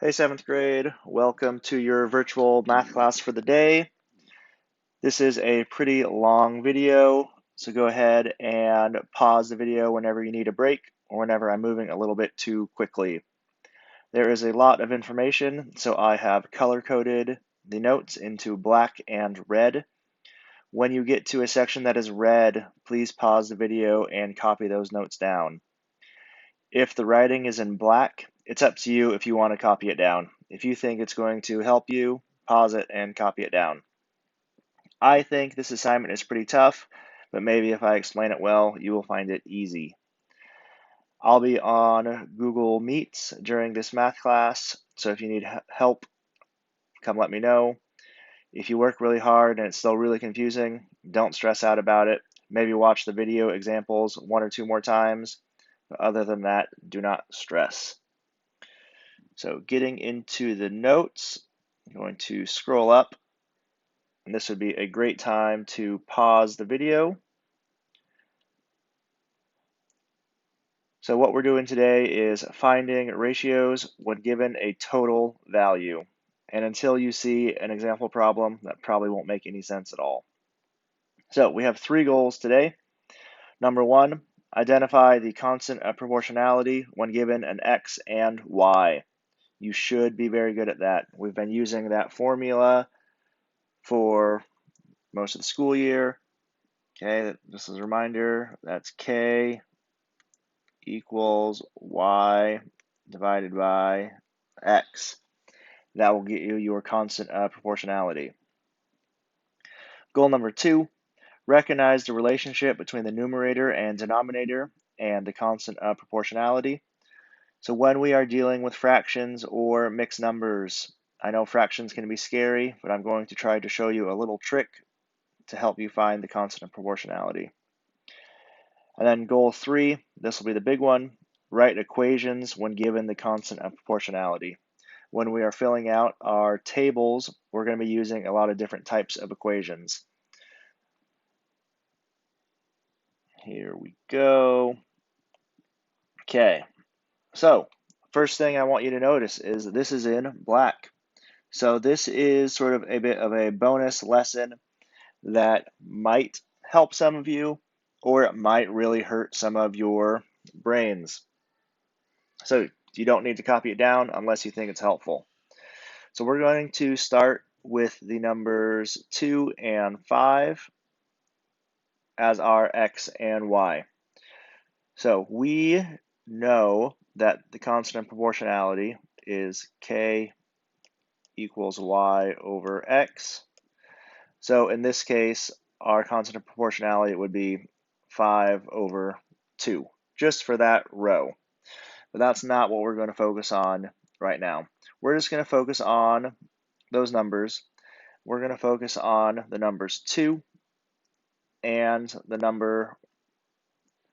Hey, seventh grade, welcome to your virtual math class for the day. This is a pretty long video, so go ahead and pause the video whenever you need a break or whenever I'm moving a little bit too quickly. There is a lot of information, so I have color-coded the notes into black and red. When you get to a section that is red, please pause the video and copy those notes down. If the writing is in black, it's up to you if you want to copy it down. If you think it's going to help you, pause it and copy it down. I think this assignment is pretty tough, but maybe if I explain it well, you will find it easy. I'll be on Google Meets during this math class, so if you need help, come let me know. If you work really hard and it's still really confusing, don't stress out about it. Maybe watch the video examples 1 or 2 more times. But other than that, do not stress. So getting into the notes, I'm going to scroll up, and this would be a great time to pause the video. So what we're doing today is finding ratios when given a total value. And until you see an example problem, that probably won't make any sense at all. So we have 3 goals today. Number 1, identify the constant of proportionality when given an x and y. You should be very good at that. We've been using that formula for most of the school year. Okay, just as a reminder, that's k equals y divided by x. That will get you your constant of proportionality. Goal number 2, recognize the relationship between the numerator and denominator and the constant of proportionality. So when we are dealing with fractions or mixed numbers, I know fractions can be scary, but I'm going to try to show you a little trick to help you find the constant of proportionality. And then goal 3, this will be the big one, write equations when given the constant of proportionality. When we are filling out our tables, we're going to be using a lot of different types of equations. Here we go. Okay, so first thing I want you to notice is this is in black. So this is sort of a bit of a bonus lesson that might help some of you, or it might really hurt some of your brains. So you don't need to copy it down unless you think it's helpful. So we're going to start with the numbers 2 and 5 as our x and y. So we know that the constant of proportionality is k equals y over x. So in this case, our constant of proportionality would be 5 over 2, just for that row. But that's not what we're going to focus on right now. We're just going to focus on those numbers. We're going to focus on the numbers 2 and the number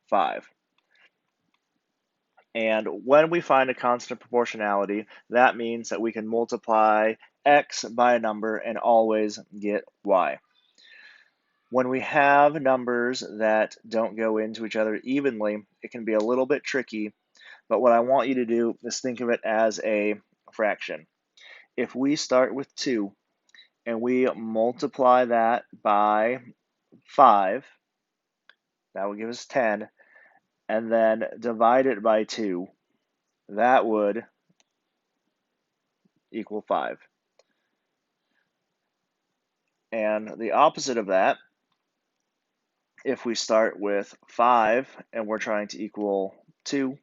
5. And when we find a constant of proportionality, that means that we can multiply x by a number and always get y. When we have numbers that don't go into each other evenly, it can be a little bit tricky, but what I want you to do is think of it as a fraction. If we start with 2 and we multiply that by 5, that will give us 10, and then divide it by 2, that would equal 5. And the opposite of that, if we start with 5 and we're trying to equal 2,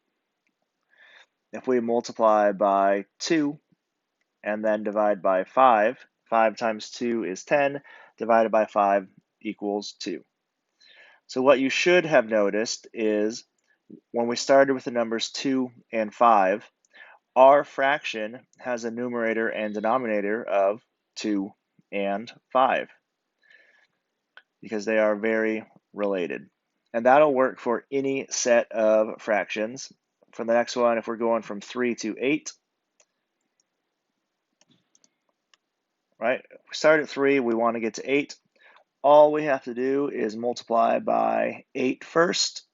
if we multiply by 2 and then divide by 5, 5 times 2 is 10, divided by 5 equals 2. So what you should have noticed is when we started with the numbers 2 and 5, our fraction has a numerator and denominator of 2 and 5 because they are very related. And that'll work for any set of fractions. For the next one, if we're going from 3 to 8, right? If we start at 3, we want to get to 8. All we have to do is multiply by 8 first,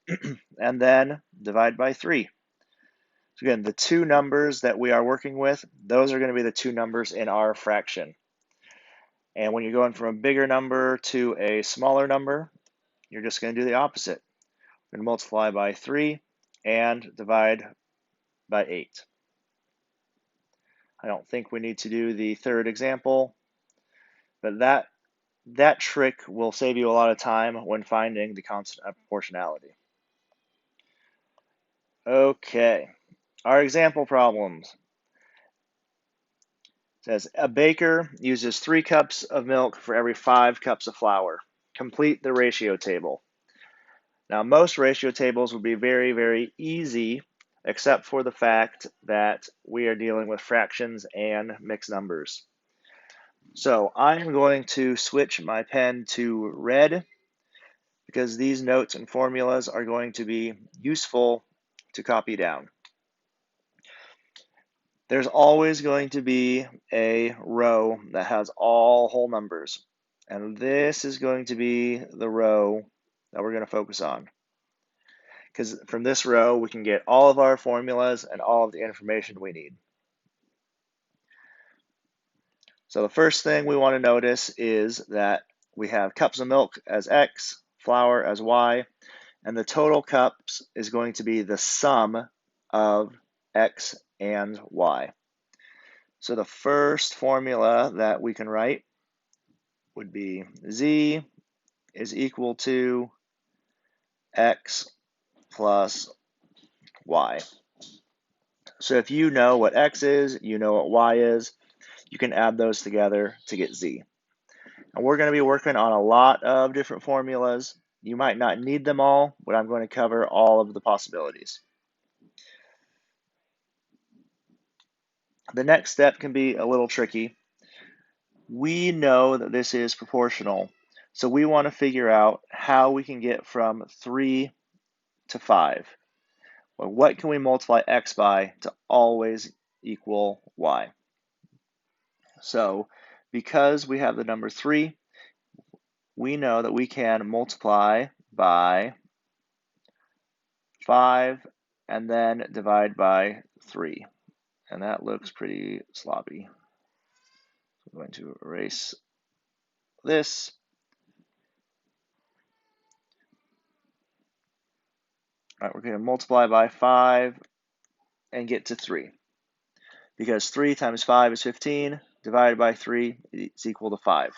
and then divide by 3. So again, the two numbers that we are working with, those are going to be the two numbers in our fraction. And when you're going from a bigger number to a smaller number, you're just going to do the opposite. We're going to multiply by 3 and divide by 8. I don't think we need to do the third example, but that trick will save you a lot of time when finding the constant of proportionality. Okay, our example problems. It says a baker uses 3 cups of milk for every 5 cups of flour. Complete the ratio table. Now, most ratio tables would be very, very easy, except for the fact that we are dealing with fractions and mixed numbers. So I'm going to switch my pen to red because these notes and formulas are going to be useful to copy down. There's always going to be a row that has all whole numbers, and this is going to be the row that we're going to focus on. Because from this row, we can get all of our formulas and all of the information we need. So the first thing we want to notice is that we have cups of milk as X, flour as Y, and the total cups is going to be the sum of X and Y. So the first formula that we can write would be Z is equal to X plus Y. So if you know what X is, you know what Y is, you can add those together to get Z. And we're going to be working on a lot of different formulas. You might not need them all, but I'm going to cover all of the possibilities. The next step can be a little tricky. We know that this is proportional, so we want to figure out how we can get from 3 to 5. Well, what can we multiply X by to always equal Y? So because we have the number 3, we know that we can multiply by 5 and then divide by 3. And that looks pretty sloppy. I'm going to erase this. All right, we're going to multiply by 5 and get to 3. Because 3 times 5 is 15, divided by 3 is equal to 5.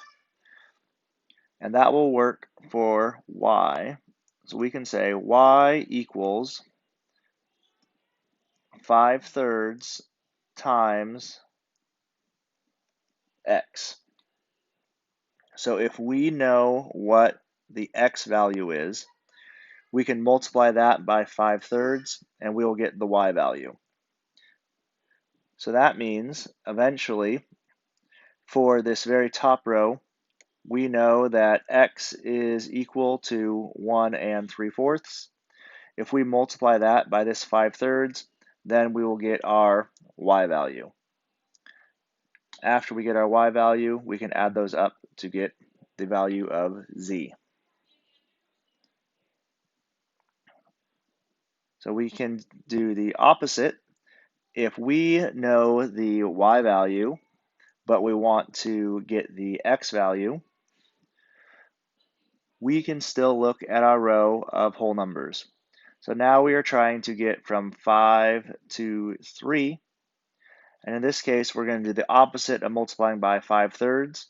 And that will work for Y. So we can say Y equals 5/3 times X. So if we know what the X value is, we can multiply that by 5/3 and we will get the Y value. So that means eventually for this very top row, we know that X is equal to 1 3/4. If we multiply that by this 5/3, then we will get our Y value. After we get our Y value, we can add those up to get the value of Z. So we can do the opposite. If we know the Y value, but we want to get the X value, we can still look at our row of whole numbers. So now we are trying to get from 5 to 3. And in this case, we're going to do the opposite of multiplying by 5/3.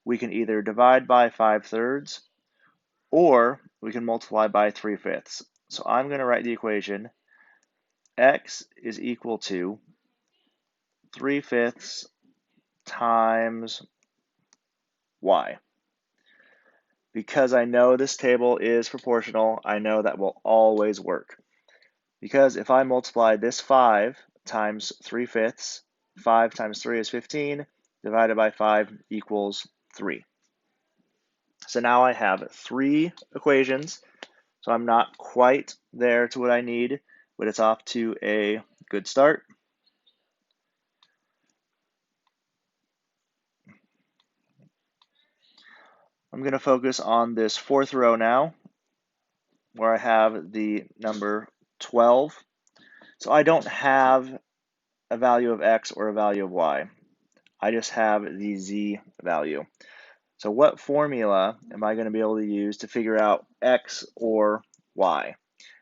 We can either divide by 5/3 or we can multiply by 3/5. So I'm going to write the equation X is equal to 3/5 times Y. Because I know this table is proportional, I know that will always work. Because if I multiply this 5 times 3/5, 5 times 3 is 15, divided by 5 equals 3. So now I have 3 equations. So I'm not quite there to what I need, but it's off to a good start. I'm going to focus on this 4th row now, where I have the number 12. So I don't have a value of x or a value of y. I just have the z value. So what formula am I going to be able to use to figure out x or y?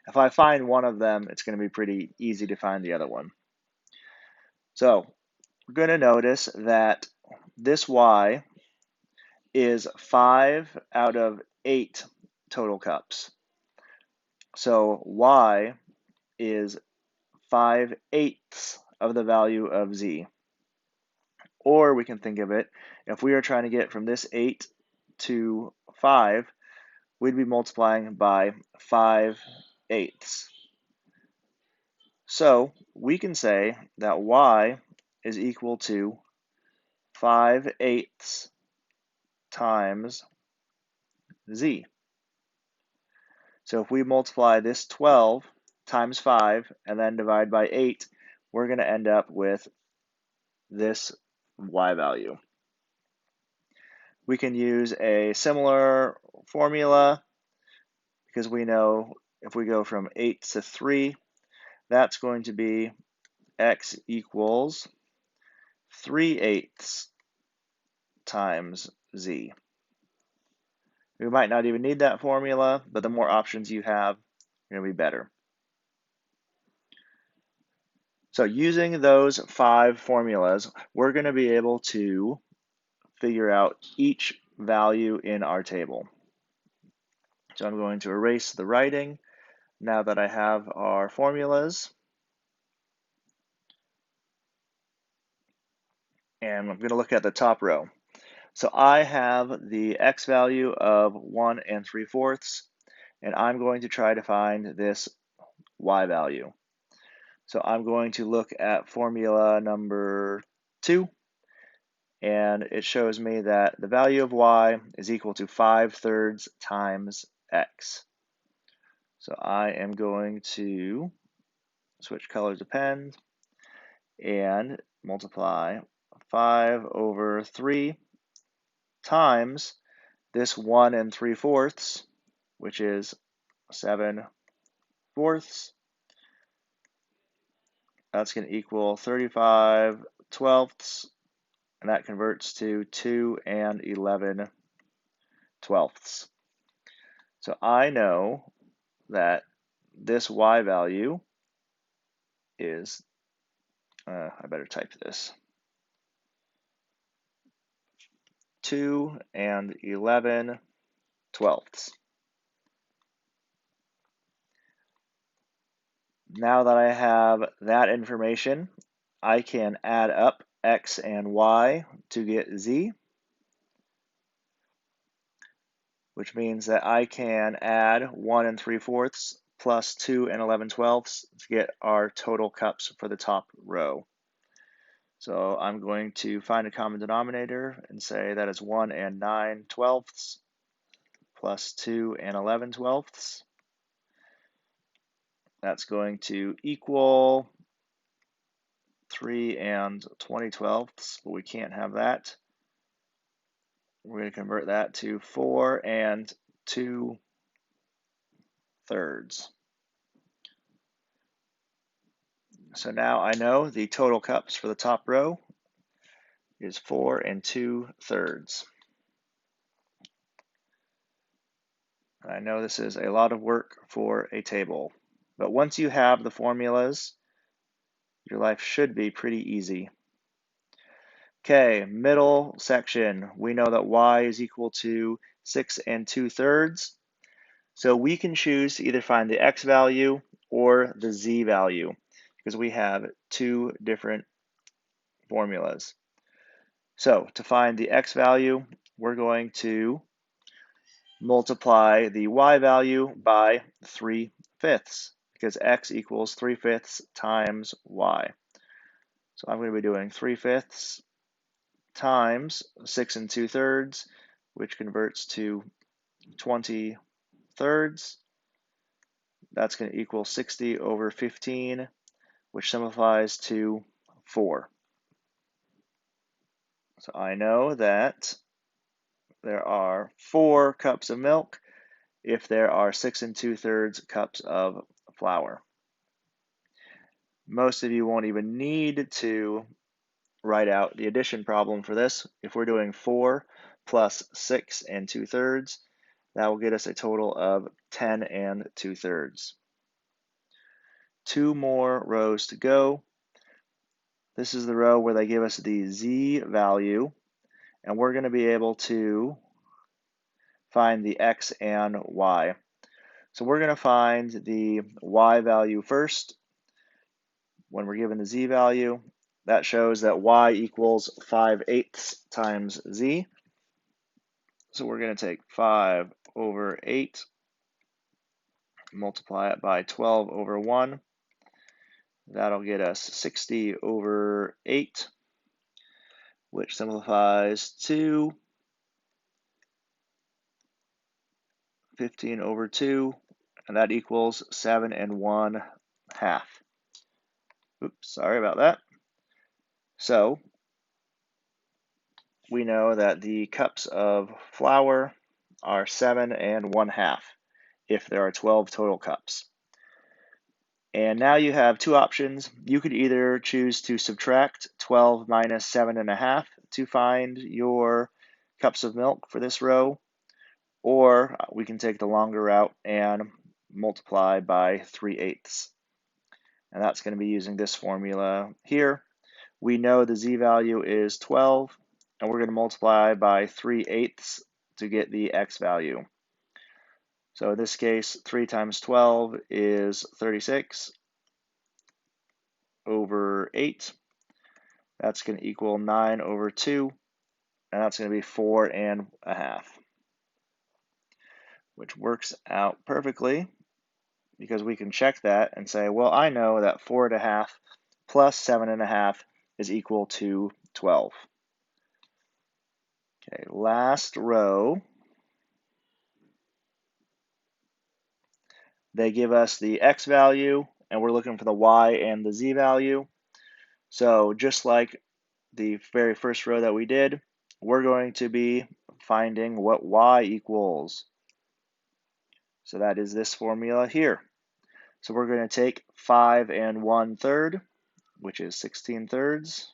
If I find one of them, it's going to be pretty easy to find the other one. So we're going to notice that this y is 5 out of 8 total cups. So y is 5/8 of the value of z. Or we can think of it, if we are trying to get from this 8 to 5, we'd be multiplying by 5/8. So we can say that y is equal to 5/8 times z. So if we multiply this 12 times 5 and then divide by 8, we're going to end up with this y value. We can use a similar formula because we know if we go from 8 to 3, that's going to be x equals 3/8 times z. We might not even need that formula, but the more options you have, it's going to be better. So using those 5 formulas, we're going to be able to figure out each value in our table. So I'm going to erase the writing now that I have our formulas. And I'm going to look at the top row. So I have the x value of 1 3/4, and I'm going to try to find this y value. So I'm going to look at formula number 2, and it shows me that the value of y is equal to 5/3 times x. So I am going to switch colors of pen and multiply 5/3 times this 1 3/4, which is 7/4. That's going to equal 35/12, and that converts to 2 11/12. So I know that this y value is, I better type this, 2 11/12. Now that I have that information, I can add up x and y to get z, which means that I can add 1 3/4 plus 2 11/12 to get our total cups for the top row. So I'm going to find a common denominator and say that is 1 9/12 plus 2 11/12. That's going to equal 3 20/12, but we can't have that. We're going to convert that to 4 2/3. So now I know the total cups for the top row is 4 2/3. I know this is a lot of work for a table, but once you have the formulas, your life should be pretty easy. Okay, middle section. We know that y is equal to 6 2/3. So we can choose to either find the x value or the z value because we have 2 different formulas. So to find the x value, we're going to multiply the y value by 3/5 because x equals 3/5 times y. So I'm going to be doing 3/5 times 6 2/3, which converts to 20/3. That's going to equal 60/15, which simplifies to 4. So I know that there are 4 cups of milk if there are 6 2/3 cups of flour. most of you won't even need to write out the addition problem for this. If we're doing 4 plus 6 2/3, that will get us a total of 10 2/3. 2 more rows to go. This is the row where they give us the z value, and we're going to be able to find the x and y. So we're going to find the y value first. When we're given the z value, that shows that y equals 5/8 times z. So we're going to take 5/8, multiply it by 12/1. That'll get us 60/8, which simplifies to 15/2, and that equals 7 1/2. Oops, sorry about that. So we know that the cups of flour are 7 1/2 if there are 12 total cups. And now you have two options. You could either choose to subtract 12 minus 7 1/2 to find your cups of milk for this row, or we can take the longer route and multiply by 3/8. And that's going to be using this formula here. We know the z value is 12, and we're going to multiply by 3/8 to get the x value. So in this case, 3 times 12 is 36/8. That's going to equal 9/2, and that's going to be 4 1/2, which works out perfectly because we can check that and say, well, I know that 4 1/2 plus 7 1/2 is equal to 12. Okay, last row. They give us the x value, and we're looking for the y and the z value. So just like the very first row that we did, we're going to be finding what y equals. So that is this formula here. So we're going to take 5 1/3, which is 16/3,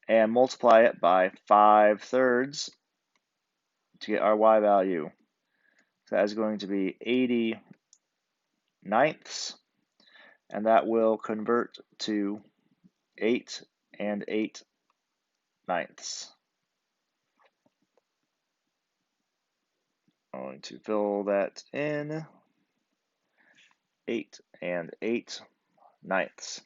and multiply it by 5/3 to get our y value. So that is going to be 80/9, and that will convert to 8 8/9. I'm going to fill that in. 8 8/9.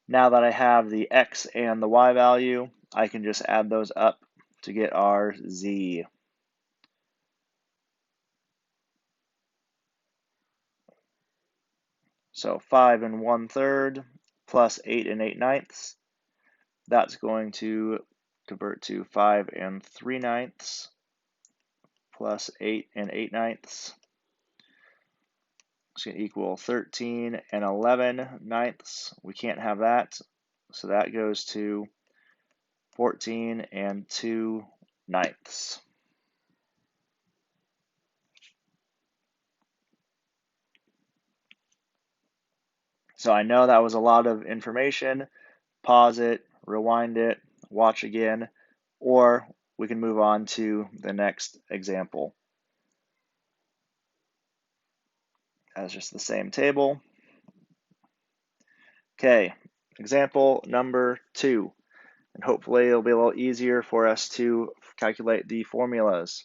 Now that I have the x and the y value, I can just add those up to get our z. So 5 1/3 plus 8 8/9, that's going to convert to 5 3/9 plus 8 8/9. It's going to equal 13 11/9. We can't have that, so that goes to 14 2/9. So I know that was a lot of information. Pause it, rewind it, watch again, or we can move on to the next example. That's just the same table. Okay, example number 2. And hopefully it'll be a little easier for us to calculate the formulas.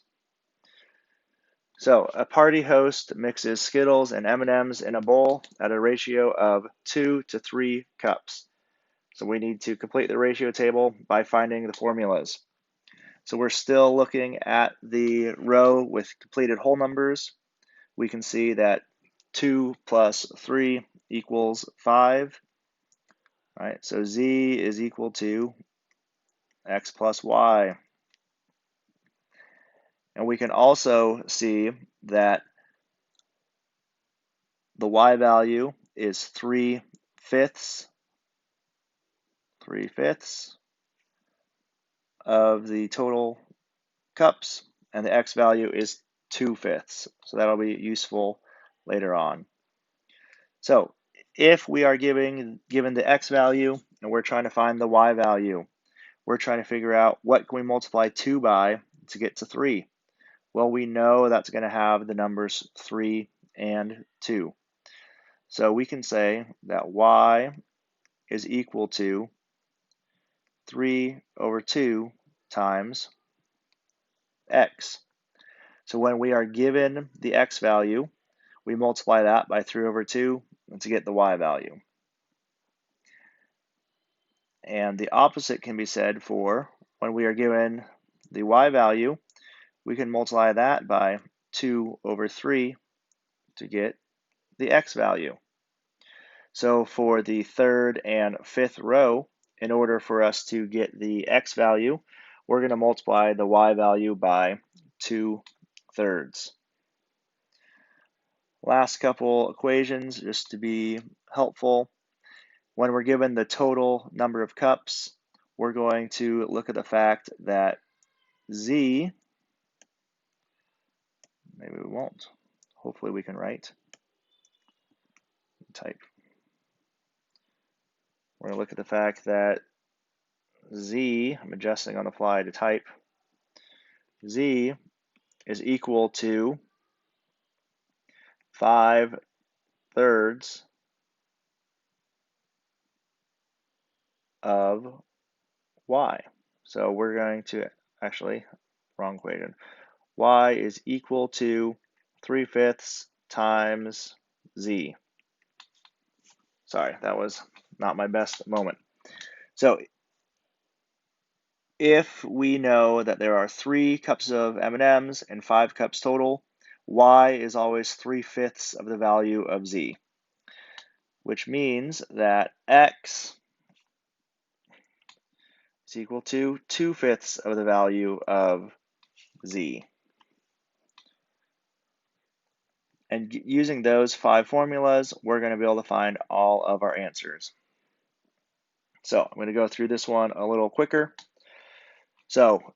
So a party host mixes Skittles and M&Ms in a bowl at a ratio of 2 to 3 cups. So we need to complete the ratio table by finding the formulas. So we're still looking at the row with completed whole numbers. We can see that 2 plus 3 equals 5. Right? So z is equal to x plus y. And we can also see that the y value is 3/5 of the total cups, and the x value is 2/5. So that'll be useful later on. So if we are given the x value and we're trying to find the y value, we're trying to figure out what can we multiply 2 by to get to 3. Well, we know that's going to have the numbers 3 and 2. So we can say that y is equal to 3 over 2 times x. So when we are given the x value, we multiply that by 3 over 2 to get the y value. And the opposite can be said for when we are given the y value, we can multiply that by 2 over 3 to get the x value. So for the third and fifth row, in order for us to get the x value, we're going to multiply the y value by 2/3. Last couple equations, just to be helpful. When we're given the total number of cups, we're going to look at the fact that z, maybe we won't, hopefully we can write, type. We're going to look at the fact that z, I'm adjusting on the fly to type, z is equal to 5/3 of y. So we're going to, actually, wrong equation. Y is equal to 3/5 times z. Sorry, that was not my best moment. So if we know that there are 3 cups of M&Ms and 5 cups total, y is always 3/5 of the value of z, which means that x is equal to 2/5 of the value of z. And using those 5 formulas, we're going to be able to find all of our answers. So I'm going to go through this one a little quicker. So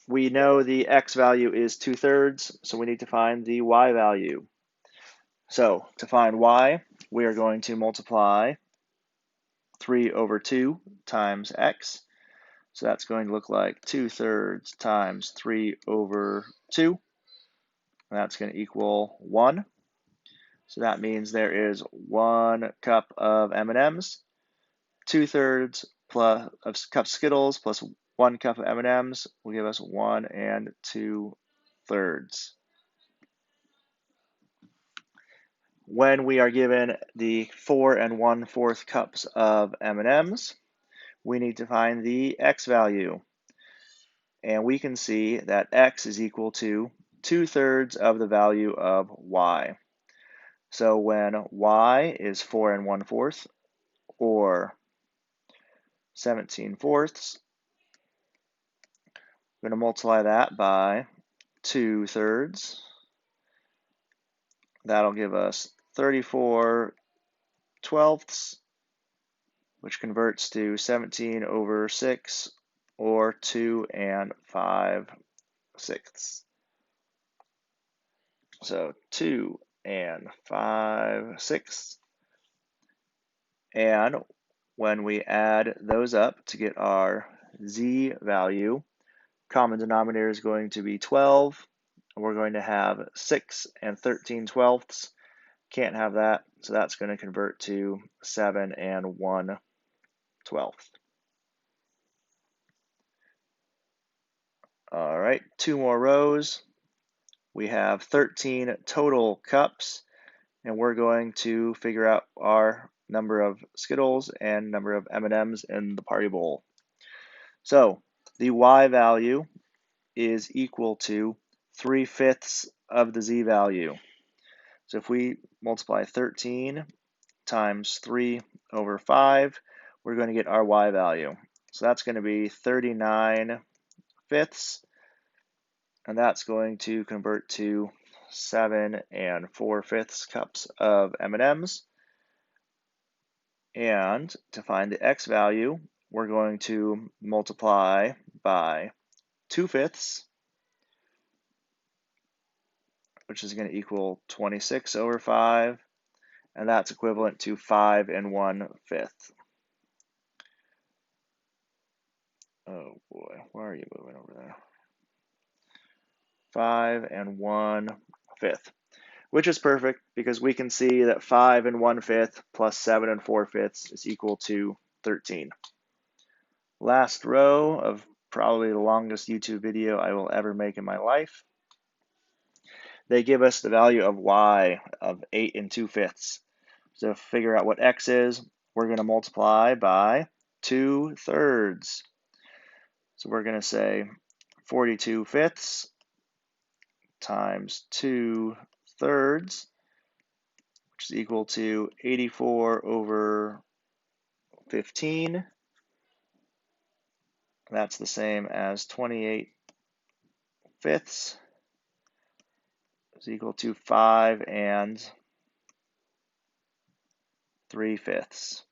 we know the x value is 2/3, so we need to find the y value. So to find y, we are going to multiply 3 over 2 times x. So that's going to look like 2/3 times 3 over 2. And that's going to equal 1. So that means there is 1 cup of M&Ms, 2/3 plus of cup Skittles plus 1 cup of M&Ms will give us 1 2/3. When we are given the 4 1/4 cups of M&Ms, we need to find the x value. And we can see that x is equal to 2/3 of the value of y. So when y is 4 1/4 or 17/4, I'm going to multiply that by 2/3. That'll give us 34/12, which converts to 17 over 6, or 2 5/6. So 2 5/6. And when we add those up to get our z value, common denominator is going to be 12. And we're going to have 6 13/12. Can't have that, so that's going to convert to 7 1/12. All right, 2 more rows. We have 13 total cups, and we're going to figure out our number of Skittles and number of M&Ms in the party bowl. So the y value is equal to 3/5 of the z value. So if we multiply 13 times 3 over 5, we're going to get our y value. So that's going to be 39/5, and that's going to convert to 7 4/5 cups of M&Ms. And to find the x value, we're going to multiply by 2/5, which is going to equal 26 over 5. and that's equivalent to 5 1/5. Oh boy, why are you moving over there? 5 1/5, which is perfect because we can see that 5 1/5 plus 7 4/5 is equal to 13. Last row of probably the longest YouTube video I will ever make in my life. They give us the value of y of 8 2/5. So to figure out what x is, we're going to multiply by 2/3. So we're going to say 42/5 times 2/3, which is equal to 84 over 15. That's the same as 28/5 is equal to 5 3/5.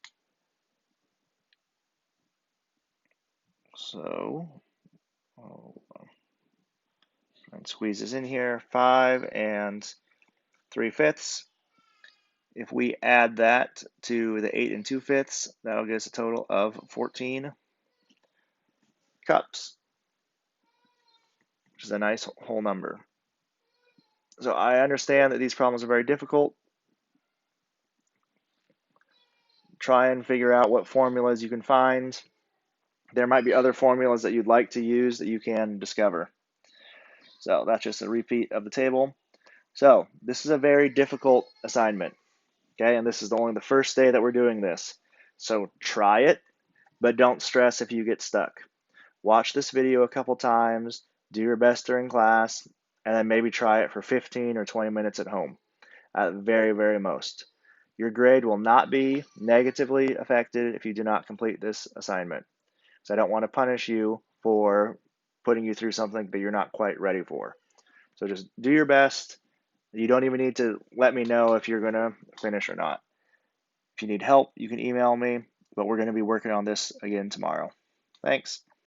So, and squeeze this in here, 5 3/5. If we add that to the 8 2/5, that'll get us a total of 14 cups, which is a nice whole number. So I understand that these problems are very difficult. Try and figure out what formulas you can find. There might be other formulas that you'd like to use that you can discover. So that's just a repeat of the table. So this is a very difficult assignment, okay? And this is only the first day that we're doing this. So try it, but don't stress if you get stuck. Watch this video a couple times, do your best during class, and then maybe try it for 15 or 20 minutes at home, at the very, very most. Your grade will not be negatively affected if you do not complete this assignment. So I don't want to punish you for putting you through something that you're not quite ready for. So just do your best. You don't even need to let me know if you're going to finish or not. If you need help, you can email me, but we're going to be working on this again tomorrow. Thanks.